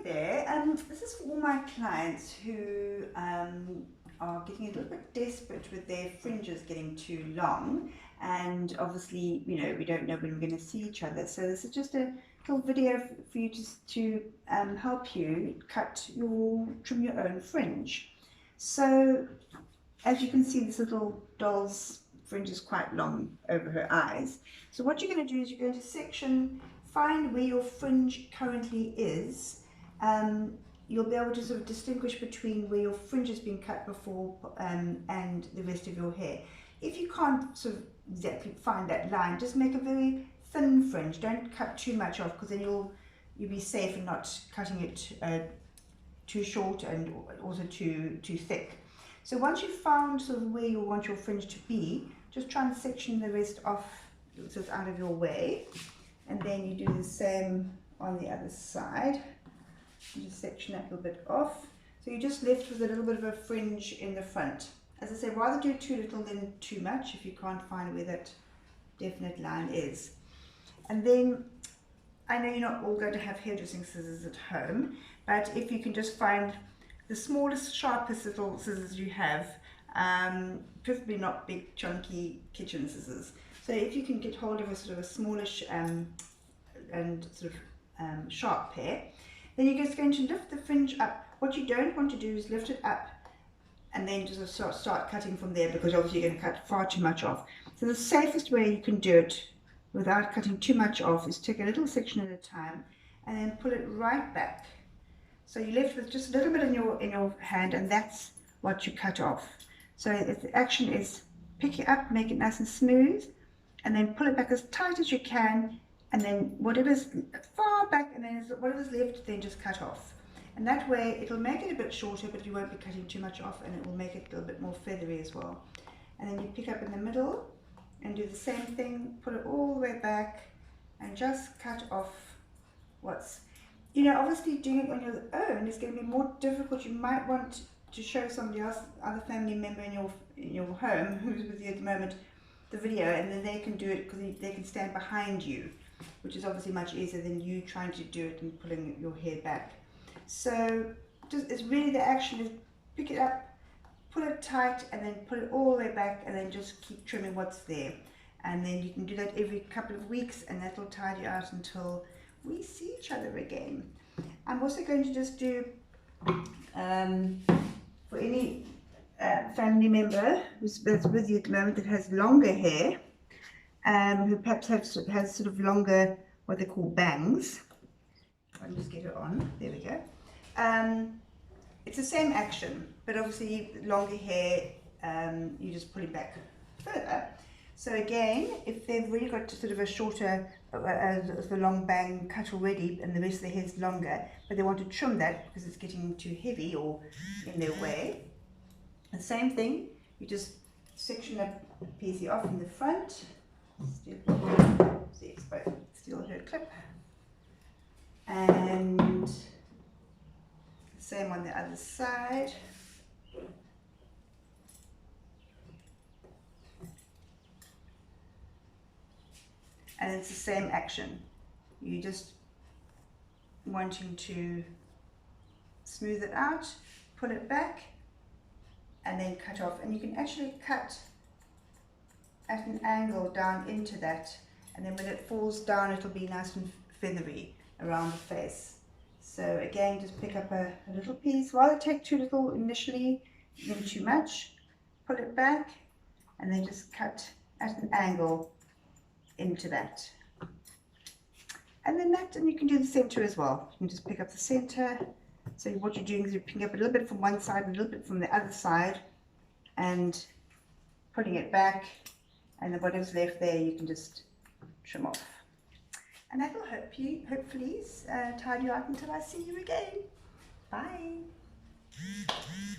there. This is for all my clients who are getting a little bit desperate with their fringes getting too long, and obviously, you know, we don't know when we're going to see each other. So this is just a little video for you to help you trim your own fringe. So as you can see, this little doll's fringe is quite long over her eyes. So what you're going to do is you're going to find where your fringe currently is. You'll be able to sort of distinguish between where your fringe has been cut before and the rest of your hair. If you can't sort of exactly find that line, just make a very thin fringe. Don't cut too much off, because then you'll be safe in not cutting it too short and also too thick. So once you've found sort of where you want your fringe to be, just try and section the rest off so it's out of your way. And then you do the same on the other side. You just section that little bit off. So you're just left with a little bit of a fringe in the front. As I say, rather do too little than too much if you can't find where that definite line is. And then, I know you're not all going to have hairdressing scissors at home, but if you can just find the smallest, sharpest little scissors you have, preferably not big, chunky kitchen scissors. So if you can get hold of a sort of a smallish and sort of sharp pair, then you're just going to lift the fringe up. What you don't want to do is lift it up and then just start cutting from there, because obviously you're going to cut far too much off. So the safest way you can do it without cutting too much off is take a little section at a time and then pull it right back. So you're left with just a little bit in your hand, and that's what you cut off. So the action is pick it up, make it nice and smooth, and then pull it back as tight as you can, and then whatever's far back, and then whatever's left, then just cut off. And that way it'll make it a bit shorter, but you won't be cutting too much off, and it will make it a little bit more feathery as well. And then you pick up in the middle and do the same thing, pull it all the way back and just cut off what's, you know, obviously doing it on your own is going to be more difficult. You might want to show somebody else, other family member in your home who's with you at the moment, the video, and then they can do it, because they can stand behind you, which is obviously much easier than you trying to do it and pulling your hair back. So it's really, the action is pick it up, pull it tight, and then pull it all the way back, and then just keep trimming what's there. And then you can do that every couple of weeks, and that will tide you out until we see each other again. I'm also going to just do for any family member that's with you at the moment that has longer hair, who perhaps has sort of longer, what they call bangs. I'll just get it on, there we go. It's the same action, but obviously longer hair, you just pull it back further. So again, if they've really got sort of a shorter, the long bang cut already, and the rest of the hair is longer, but they want to trim that because it's getting too heavy or in their way, the same thing, you just section a piece off in the front, steal her clip, and same on the other side. And it's the same action. You just wanting to smooth it out, pull it back, and then cut off. And you can actually cut at an angle down into that, and then when it falls down, it'll be nice and feathery around the face. So again, just pick up a little piece. Rather take too little initially than too much. Pull it back, and then just cut at an angle into that. And then and you can do the center as well. You can just pick up the center. So what you're doing is you're picking up a little bit from one side and a little bit from the other side, and putting it back, and then whatever's left there you can just trim off. And that will hopefully tide you out until I see you again. Bye.